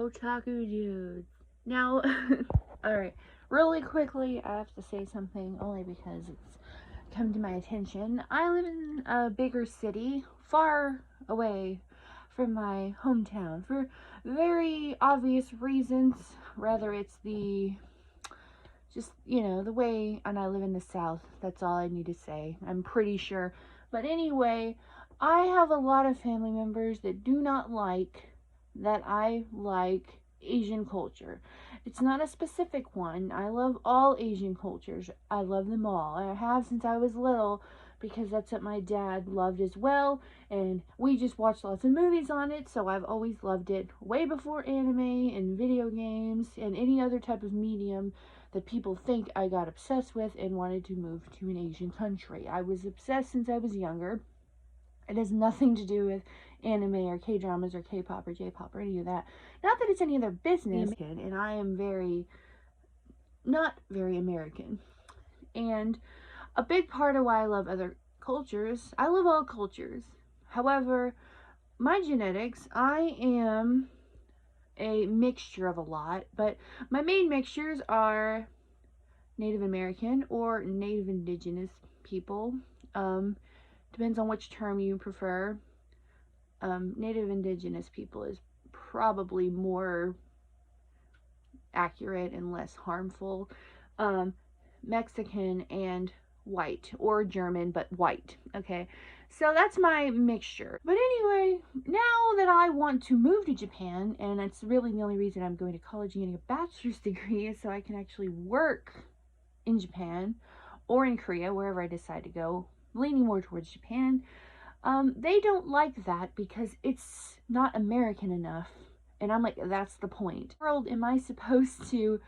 otaku dudes. Now, alright, really quickly, I have to say something only because it's come to my attention. I live in a bigger city, far away from my hometown, for very obvious reasons. Rather, it's the way, and I live in the South. That's all I need to say. I'm pretty sure. But anyway, I have a lot of family members that do not like that I like Asian culture. It's not a specific one. I love all Asian cultures. I love them all. I have since I was little because that's what my dad loved as well. And we just watched lots of movies on it, so I've always loved it way before anime and video games and any other type of medium that people think I got obsessed with and wanted to move to an Asian country. I was obsessed since I was younger. It has nothing to do with anime or K-dramas or K-pop or J-pop or any of that. Not that it's any of their business, and I am not very American. And a big part of why I love other cultures, I love all cultures. However, my genetics, I am a mixture of a lot, but my main mixtures are Native American or Native Indigenous people. Depends on which term you prefer. Native Indigenous people is probably more accurate and less harmful. Mexican and white, or German, but white. Okay, so that's my mixture. But anyway, now that I want to move to Japan, and it's really the only reason I'm going to college and getting a bachelor's degree is so I can actually work in Japan or in Korea, wherever I decide to go, leaning more towards Japan. They don't like that because it's not American enough. And I'm like, that's the point. World, am I supposed to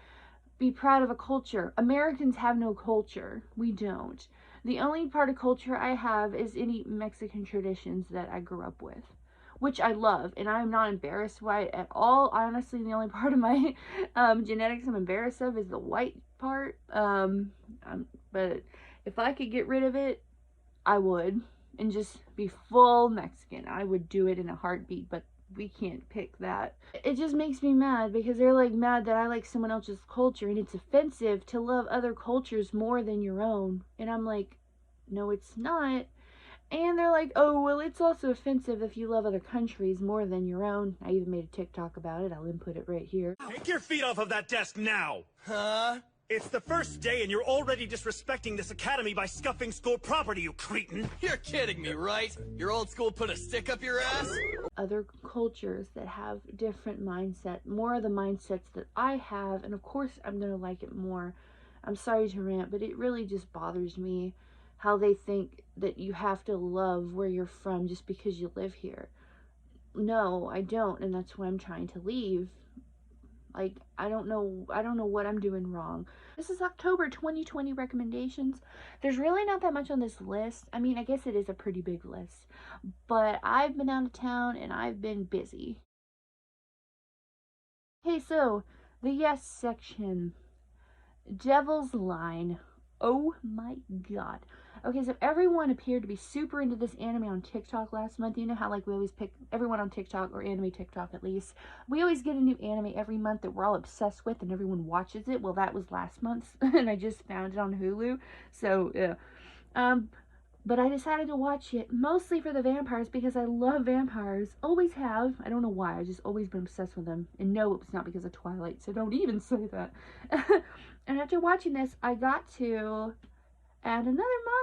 be proud of a culture? Americans have no culture. We don't. The only part of culture I have is any Mexican traditions that I grew up with, which I love, and I'm not embarrassed by it at all. Honestly, the only part of my genetics I'm embarrassed of is the white part. But if I could get rid of it, I would, and just be full Mexican. I would do it in a heartbeat, but we can't pick that. It just makes me mad because they're like mad that I like someone else's culture, and it's offensive to love other cultures more than your own. And I'm like, no, it's not. And they're like, oh, well, it's also offensive if you love other countries more than your own. I even made a TikTok about it. I'll input it right here. Take your feet off of that desk now! Huh? It's the first day and you're already disrespecting this academy by scuffing school property, you cretin! You're kidding me, right? Your old school put a stick up your ass? Other cultures that have different mindset, more of the mindsets that I have, and of course I'm gonna like it more. I'm sorry to rant, but it really just bothers me how they think that you have to love where you're from just because you live here. No, I don't, and that's why I'm trying to leave. Like, I don't know what I'm doing wrong. This is October 2020 recommendations. There's really not that much on this list. I mean, I guess it is a pretty big list. But I've been out of town and I've been busy. Okay, so, the yes section. Devil's Line. Oh my god. Okay, so everyone appeared to be super into this anime on TikTok last month. You know how, like, we always pick everyone on TikTok, or anime TikTok at least. We always get a new anime every month that we're all obsessed with and everyone watches it. Well, that was last month's, and I just found it on Hulu. So, yeah. But I decided to watch it mostly for the vampires because I love vampires. Always have. I don't know why. I've just always been obsessed with them. And no, it was not because of Twilight, so don't even say that. And after watching this, I got to add another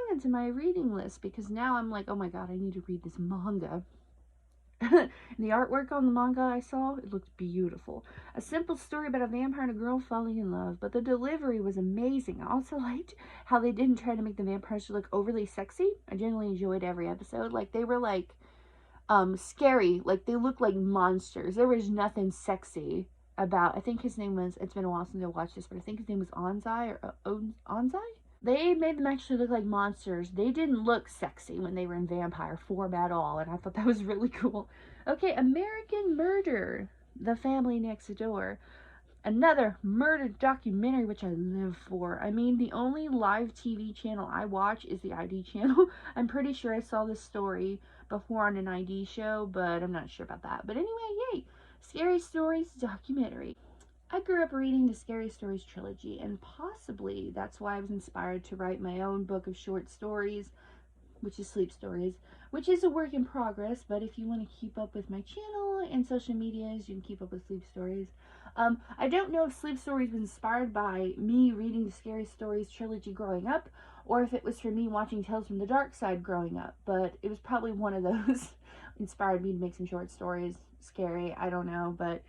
manga to my reading list because now I'm like, oh my god, I need to read this manga. And the artwork on the manga I saw, it looked beautiful. A simple story about a vampire and a girl falling in love, but the delivery was amazing. I also liked how they didn't try to make the vampires look overly sexy. I generally enjoyed every episode. Like, they were like scary. Like, they looked like monsters. There was nothing sexy about, I think his name was, it's been a while since I watched this, but I think his name was Onzai, or Onzai? They made them actually look like monsters. They didn't look sexy when they were in vampire form at all, and I thought that was really cool. Okay, American Murder, The Family Next Door. Another murder documentary, which I live for. I mean, the only live TV channel I watch is the ID channel. I'm pretty sure I saw this story before on an ID show, but I'm not sure about that. But anyway, yay! Scary Stories documentary. I grew up reading the Scary Stories trilogy, and possibly that's why I was inspired to write my own book of short stories, which is Sleep Stories, which is a work in progress, but if you want to keep up with my channel and social medias, you can keep up with Sleep Stories. I don't know if Sleep Stories was inspired by me reading the Scary Stories trilogy growing up, or if it was for me watching Tales from the Dark Side growing up, but it was probably one of those. Inspired me to make some short stories. Scary, I don't know, but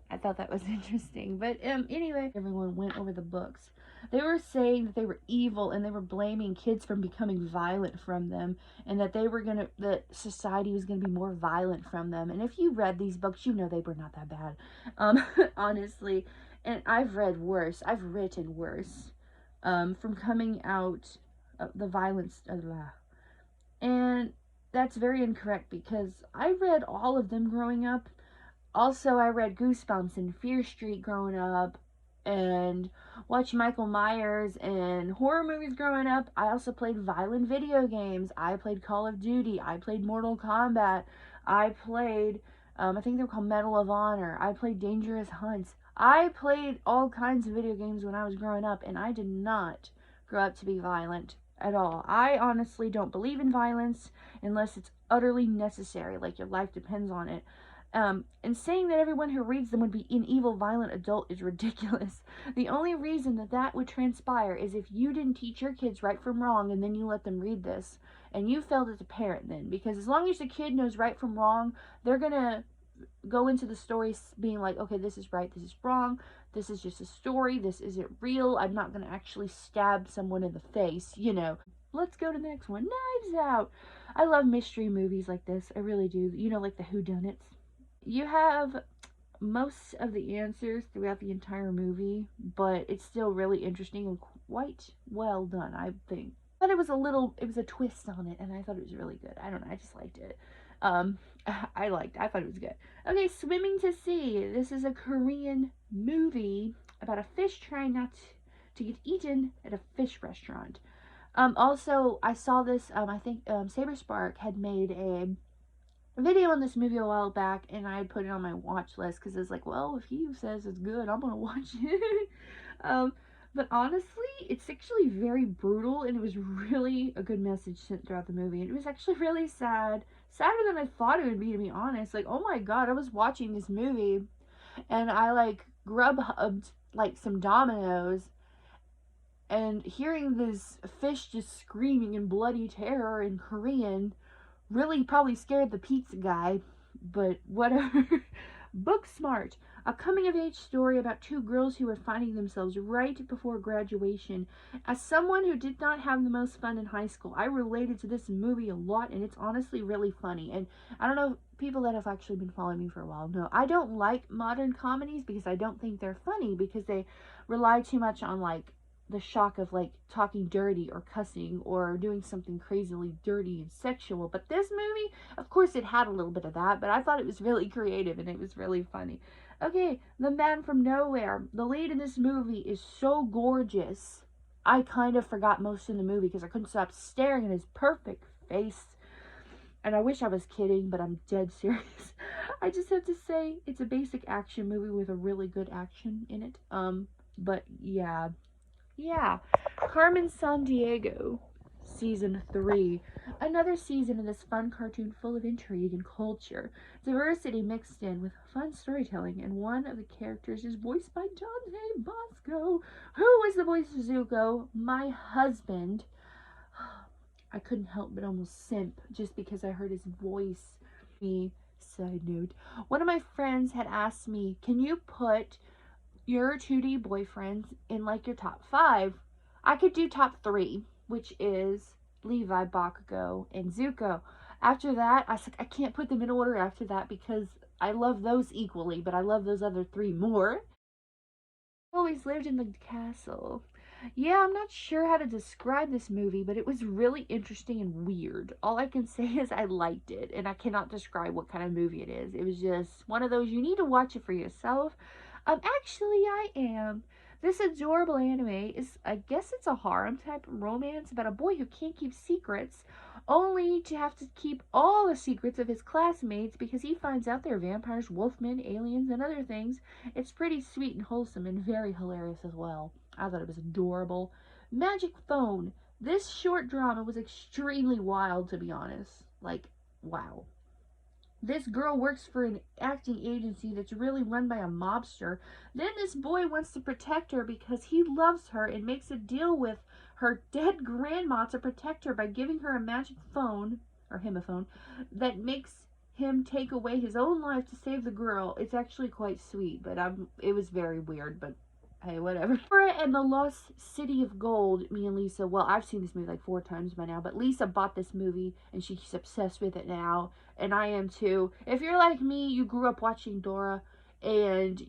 I thought that was interesting. But anyway, everyone went over the books. They were saying that they were evil, and they were blaming kids from becoming violent from them, and that that society was gonna be more violent from them. And if you read these books, you know they were not that bad, honestly. And I've read worse. I've written worse, from coming out, the violence, and that's very incorrect because I read all of them growing up. Also, I read Goosebumps and Fear Street growing up, and watched Michael Myers and horror movies growing up. I also played violent video games. I played Call of Duty. I played Mortal Kombat. I played, I think they were called Medal of Honor. I played Dangerous Hunts. I played all kinds of video games when I was growing up, and I did not grow up to be violent at all. I honestly don't believe in violence unless it's utterly necessary, like your life depends on it. And saying that everyone who reads them would be an evil, violent adult is ridiculous. The only reason that that would transpire is if you didn't teach your kids right from wrong and then you let them read this. And you failed as a parent then. Because as long as the kid knows right from wrong, they're going to go into the story being like, okay, this is right, this is wrong. This is just a story. This isn't real. I'm not going to actually stab someone in the face, you know. Let's go to the next one. Knives Out. I love mystery movies like this. I really do. You know, like the whodunits. You have most of the answers throughout the entire movie, but it's still really interesting and quite well done, I think. But it was a twist on it, and I thought it was really good. I don't know, I just liked it. I thought it was good. Okay, Swimming to Sea. This is a Korean movie about a fish trying not to get eaten at a fish restaurant. Also, I saw this, I think, Saber Spark had made a video on this movie a while back, and I put it on my watch list because it's like, well, if he says it's good, I'm gonna watch it. But honestly, it's actually very brutal, and it was really a good message sent throughout the movie. And it was actually really sad, sadder than I thought it would be, to be honest. Like, oh my god, I was watching this movie, and I like Grubhubbed like some Dominoes, and hearing this fish just screaming in bloody terror in Korean really probably scared the pizza guy, but whatever. Booksmart, a coming-of-age story about two girls who are finding themselves right before graduation. As someone who did not have the most fun in high school, I related to this movie a lot, and it's honestly really funny. And I don't know, people that have actually been following me for a while know, I don't like modern comedies because I don't think they're funny, because they rely too much on, like, the shock of like talking dirty or cussing or doing something crazily dirty and sexual. But this movie, of course, it had a little bit of that, but I thought it was really creative and it was really funny. Okay, The Man from Nowhere. The lead in this movie is so gorgeous. I kind of forgot most in the movie because I couldn't stop staring at his perfect face. And I wish I was kidding, but I'm dead serious. I just have to say, it's a basic action movie with a really good action in it. But yeah. Yeah, Carmen San Diego, Season 3. Another season in this fun cartoon full of intrigue and culture. Diversity mixed in with fun storytelling, and one of the characters is voiced by Dante Bosco. Who is the voice of Zuko? My husband. I couldn't help but almost simp just because I heard his voice. Side note, one of my friends had asked me, can you put your 2D boyfriends in like your top 5? I could do top 3, which is Levi, Bakugo, and Zuko. After that, I said I can't put them in order after that because I love those equally, but I love those other 3 more. Always lived in the castle. Yeah, I'm not sure how to describe this movie, but it was really interesting and weird. All I can say is I liked it, and I cannot describe what kind of movie it is. It was just one of those, you need to watch it for yourself. Actually, I am. This adorable anime is, I guess it's a harem type romance about a boy who can't keep secrets. only to have to keep all the secrets of his classmates because he finds out they're vampires, wolfmen, aliens, and other things. It's pretty sweet and wholesome and very hilarious as well. I thought it was adorable. Magic Phone. This short drama was extremely wild, to be honest. Like, wow. This girl works for an acting agency that's really run by a mobster. Then this boy wants to protect her because he loves her and makes a deal with her dead grandma to protect her by giving her a magic phone, or him a phone, that makes him take away his own life to save the girl. It's actually quite sweet, but it was very weird, but hey, whatever. Laura and the Lost City of Gold, me and Lisa, well, I've seen this movie like 4 times by now, but Lisa bought this movie and she's obsessed with it now, and I am too. If you're like me, you grew up watching Dora, and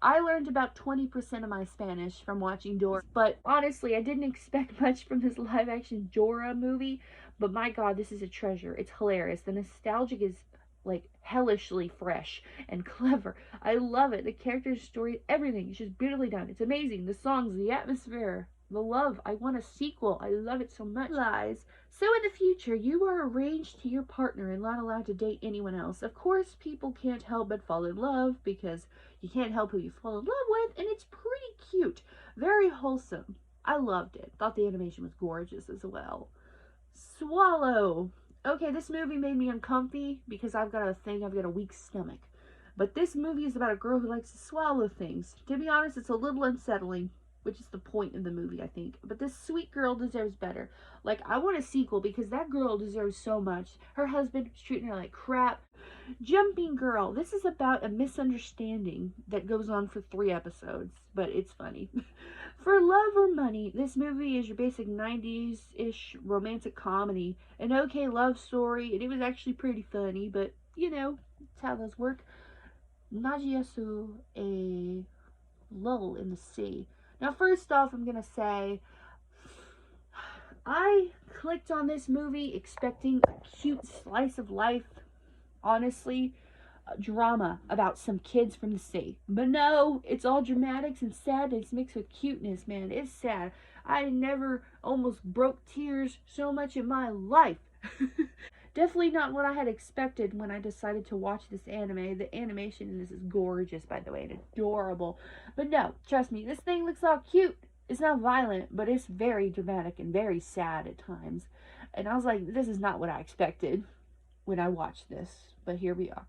I learned about 20% of my Spanish from watching Dora, but honestly, I didn't expect much from this live action Dora movie, but my god, this is a treasure. It's hilarious. The nostalgic is like hellishly fresh and clever. I love it. The characters, story, everything is just beautifully done. It's amazing. The songs, the atmosphere, the love. I want a sequel. I love it so much. Lies. So in the future, you are arranged to your partner and not allowed to date anyone else. Of course, people can't help but fall in love because you can't help who you fall in love with, and it's pretty cute. Very wholesome. I loved it. Thought the animation was gorgeous as well. Swallow. Okay, this movie made me uncomfy because I've got a weak stomach. But this movie is about a girl who likes to swallow things. To be honest, it's a little unsettling, which is the point of the movie, I think. But this sweet girl deserves better. Like, I want a sequel because that girl deserves so much. Her husband is treating her like crap. Jumping Girl. This is about a misunderstanding that goes on for 3 episodes, but it's funny. For Love or Money, this movie is your basic 90s-ish romantic comedy. An okay love story, and it was actually pretty funny, but, you know, that's how those work. Najiasu, a lull in the sea. Now, first off, I'm going to say, I clicked on this movie expecting a cute slice of life, honestly, drama about some kids from the sea. But no, it's all dramatics and sadness mixed with cuteness, man. It's sad. I never almost broke tears so much in my life. Definitely not what I had expected when I decided to watch this anime. The animation in this is gorgeous, by the way, and adorable. But no, trust me, this thing looks all cute. It's not violent, but it's very dramatic and very sad at times. And I was like, this is not what I expected when I watched this. But here we are.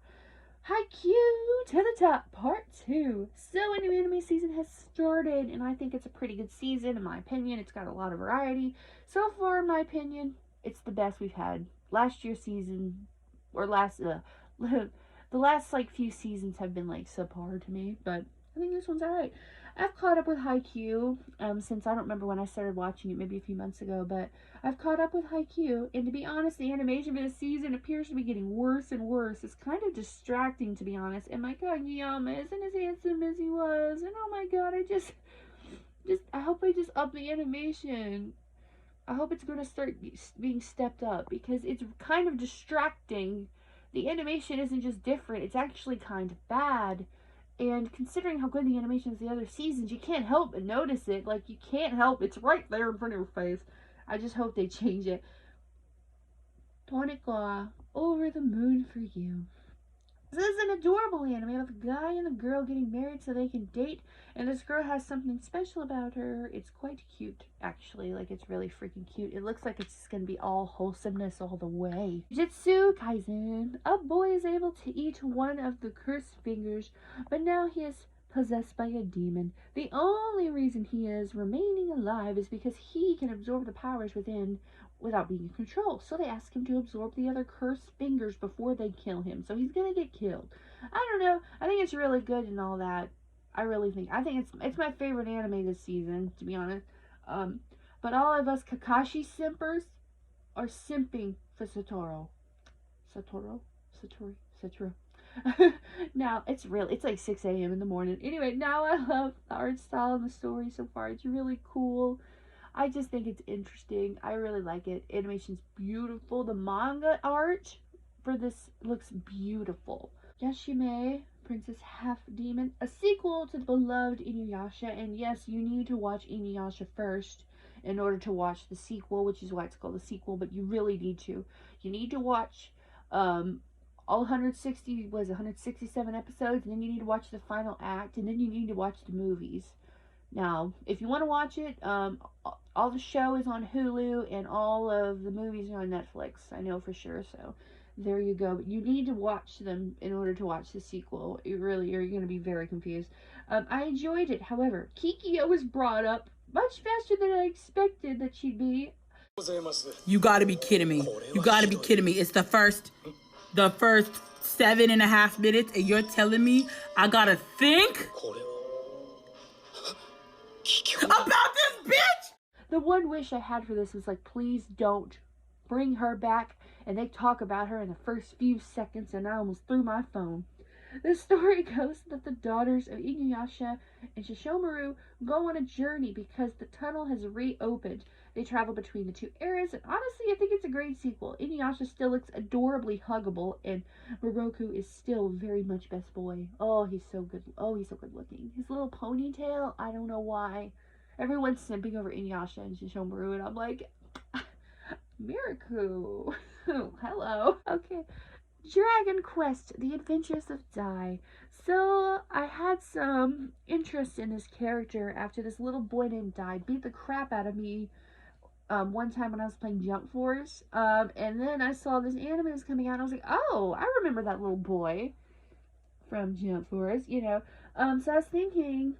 Haikyuu to the top, part 2. So a new anime season has started, and I think it's a pretty good season, in my opinion. It's got a lot of variety. So far, in my opinion, it's the best we've had. Last year's season, or the last, like, few seasons have been, like, subpar to me, but I think this one's alright. I've caught up with Haikyuu, since I don't remember when I started watching it, maybe a few months ago, but I've caught up with Haikyuu, and to be honest, the animation for this season appears to be getting worse and worse. It's kind of distracting, to be honest, and my Kageyama isn't as handsome as he was, and oh my god, I hope they just up the animation. I hope it's going to start being stepped up, because it's kind of distracting. The animation isn't just different, it's actually kind of bad. And considering how good the animation is the other seasons, you can't help but notice it. Like, you can't help. It's right there in front of your face. I just hope they change it. Tonikoa, Over the Moon for You. This is an adorable anime with a guy and a girl getting married so they can date, and this girl has something special about her. It's quite cute, actually. Like, it's really freaking cute. It looks like it's gonna be all wholesomeness all the way. Fujitsu Kaizen. A boy is able to eat one of the cursed fingers, but now he is possessed by a demon. The only reason he is remaining alive is because he can absorb the powers within without being in control. So they ask him to absorb the other cursed fingers before they kill him. So he's gonna get killed. I don't know. I think it's really good and all that. I think it's my favorite anime this season, to be honest. But all of us Kakashi simpers are simping for Satoru. Now, it's like 6 a.m. in the morning. Anyway, now I love the art style and the story so far. It's really cool. I just think it's interesting. I really like it. Animation's beautiful. The manga art for this looks beautiful. Yashime, Princess Half Demon, a sequel to the beloved Inuyasha. And yes, you need to watch Inuyasha first in order to watch the sequel, which is why it's called the sequel, but you really need to. You need to watch all 167 episodes, and then you need to watch the final act, and then you need to watch the movies. Now, if you want to watch it, all the show is on Hulu, and all of the movies are on Netflix. I know for sure, so there you go. But you need to watch them in order to watch the sequel. You really are going to be very confused. I enjoyed it. However, Kikyo was brought up much faster than I expected that she'd be. You gotta be kidding me. You gotta be kidding me. It's the first 7.5 minutes, and you're telling me I gotta think about this bitch? The one wish I had for this was like, please don't bring her back. And they talk about her in the first few seconds, and I almost threw my phone. The story goes that the daughters of Inuyasha and Shishomaru go on a journey because the tunnel has reopened. They travel between the two eras, and honestly, I think it's a great sequel. Inuyasha still looks adorably huggable, and Moroku is still very much best boy. Oh, he's so good. Oh, he's so good looking. His little ponytail, I don't know why. Everyone's simping over Inuyasha and Shishomaru, and I'm like, Miraku. Hello. Okay. Dragon Quest, The Adventures of Dai. So, I had some interest in this character after this little boy named Dai beat the crap out of me one time when I was playing Jump Force. And then I saw this anime was coming out, and I was like, oh, I remember that little boy from Jump Force, you know. So I was thinking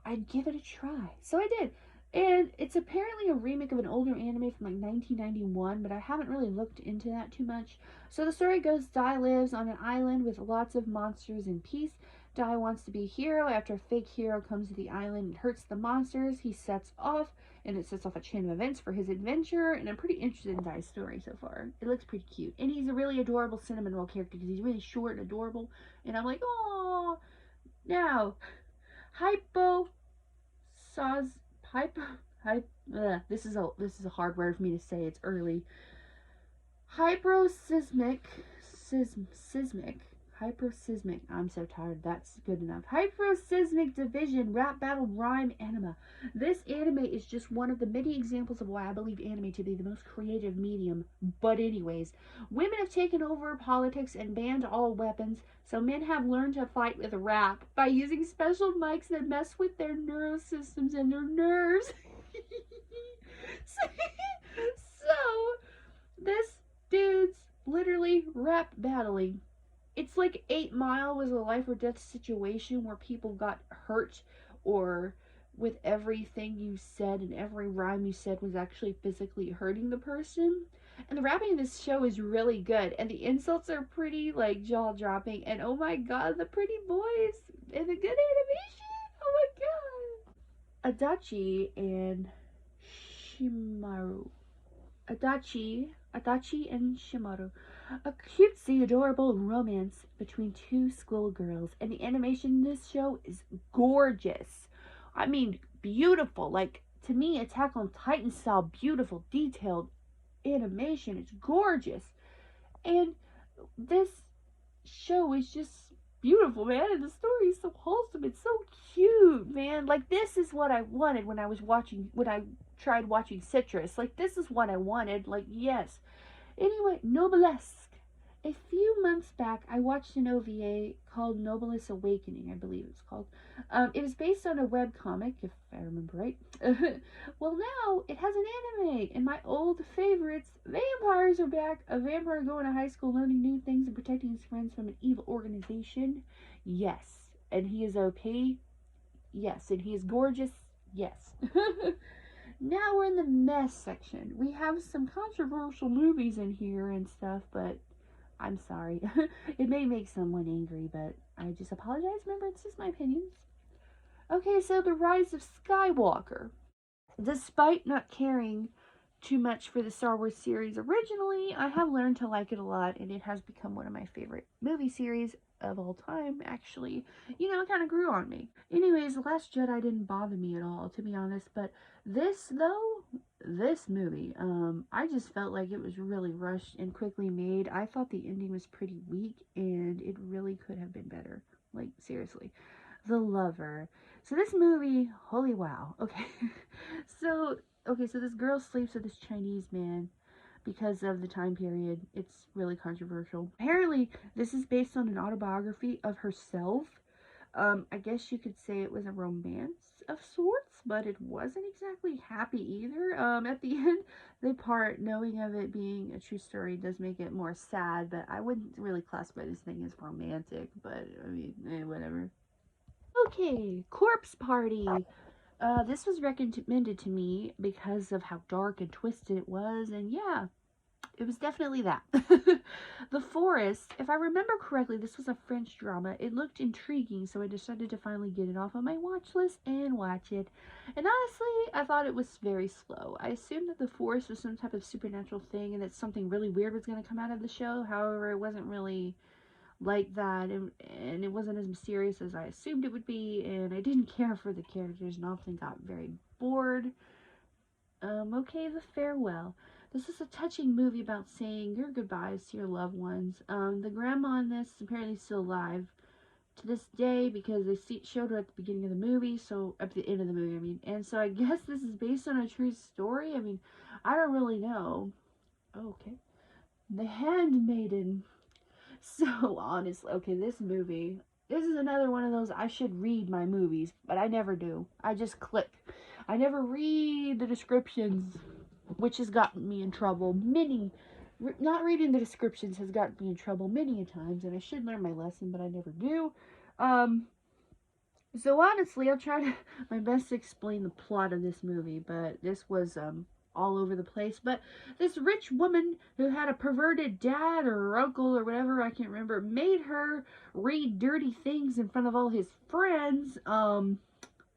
I'd give it a try. So I did. And it's apparently a remake of an older anime from like 1991, but I haven't really looked into that too much. So the story goes, Dai lives on an island with lots of monsters and peace. Dai wants to be a hero. After a fake hero comes to the island and hurts the monsters, he sets off, and it sets off a chain of events for his adventure, and I'm pretty interested in Dai's story so far. It looks pretty cute. And he's a really adorable cinnamon roll character because he's really short and adorable, and I'm like, oh. Now, this is a hard word for me to say. It's early. Hyperseismic. I'm so tired. That's good enough. Hyperseismic Division Rap Battle Rhyme Enema. This anime is just one of the many examples of why I believe anime to be the most creative medium. But anyways, women have taken over politics and banned all weapons, so men have learned to fight with rap by using special mics that mess with their neurosystems and their nerves. So, this dude's literally rap battling. It's like 8 Mile was a life or death situation where people got hurt, or with everything you said and every rhyme you said was actually physically hurting the person. And the rapping in this show is really good, and the insults are pretty like jaw dropping, and oh my god, the pretty boys and the good animation. Oh my god. Adachi and Shimaru. Adachi and Shimaru. A cutesy, adorable romance between two schoolgirls, and the animation in this show is gorgeous. I mean, beautiful. Like, to me, Attack on Titan style, beautiful, detailed animation. It's gorgeous. And this show is just beautiful, man, and the story is so wholesome. It's so cute, man. Like, this is what I wanted when I tried watching Citrus. Like, this is what I wanted. Like, yes. Anyway, Noblesse. A few months back, I watched an OVA called Noblesse Awakening, I believe it's called. It was based on a webcomic, if I remember right. Well, now it has an anime, and my old favorites, vampires, are back. A vampire going to high school, learning new things, and protecting his friends from an evil organization. Yes. And he is OP. Yes. And he is gorgeous. Yes. Now we're in the mess section. We have some controversial movies in here and stuff, but I'm sorry. It may make someone angry, but I just apologize. Remember, it's just my opinions. Okay, so the Rise of Skywalker. Despite not caring too much for the Star Wars series originally, I have learned to like it a lot, and it has become one of my favorite movie series of all time, actually. You know, it kind of grew on me. Anyways, The Last Jedi didn't bother me at all, to be honest, but this movie, I just felt like it was really rushed and quickly made. I thought the ending was pretty weak, and it really could have been better. Like, seriously. The Lover. So this movie, holy wow. Okay. So okay, so this girl sleeps with this Chinese man because of the time period. It's really controversial. Apparently, this is based on an autobiography of herself. I guess you could say it was a romance of sorts, but it wasn't exactly happy either. At the end, the part knowing of it being a true story does make it more sad, but I wouldn't really classify this thing as romantic, but I mean, whatever. Okay, Corpse Party. This was recommended to me because of how dark and twisted it was, and yeah, it was definitely that. The Forest, if I remember correctly, this was a French drama. It looked intriguing, so I decided to finally get it off of my watch list and watch it. And honestly, I thought it was very slow. I assumed that The Forest was some type of supernatural thing and that something really weird was going to come out of the show. However, it wasn't really like that, and it wasn't as mysterious as I assumed it would be, and I didn't care for the characters and often got very bored. Okay, The Farewell. This is a touching movie about saying your goodbyes to your loved ones. The grandma in this is apparently still alive to this day because they showed her at the beginning of the movie, so at the end of the movie, I mean. And so I guess this is based on a true story. I mean, I don't really know. Okay. The Handmaiden. So honestly, okay, this movie. This is another one of those I should read my movies, but I never do. I just click. I never read the descriptions, which has gotten me in trouble not reading the descriptions has gotten me in trouble many a times, and I should learn my lesson, but I never do. So honestly, I'll try to my best to explain the plot of this movie, but this was all over the place. But this rich woman who had a perverted dad or uncle or whatever, I can't remember, made her read dirty things in front of all his friends. And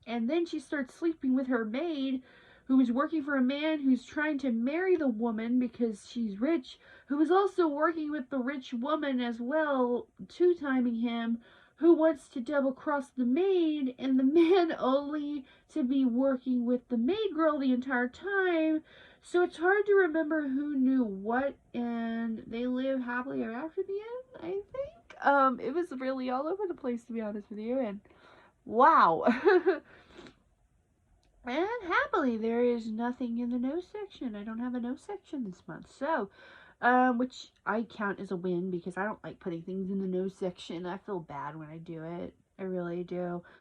then she starts sleeping with her maid, who is working for a man who's trying to marry the woman because she's rich, who is also working with the rich woman as well, two-timing him, who wants to double-cross the maid, and the man only to be working with the maid girl the entire time. So it's hard to remember who knew what, and they live happily ever after the end, I think. It was really all over the place, to be honest with you, and wow. And happily, there is nothing in the no section. I don't have a no section this month. So, which I count as a win because I don't like putting things in the no section. I feel bad when I do it. I really do.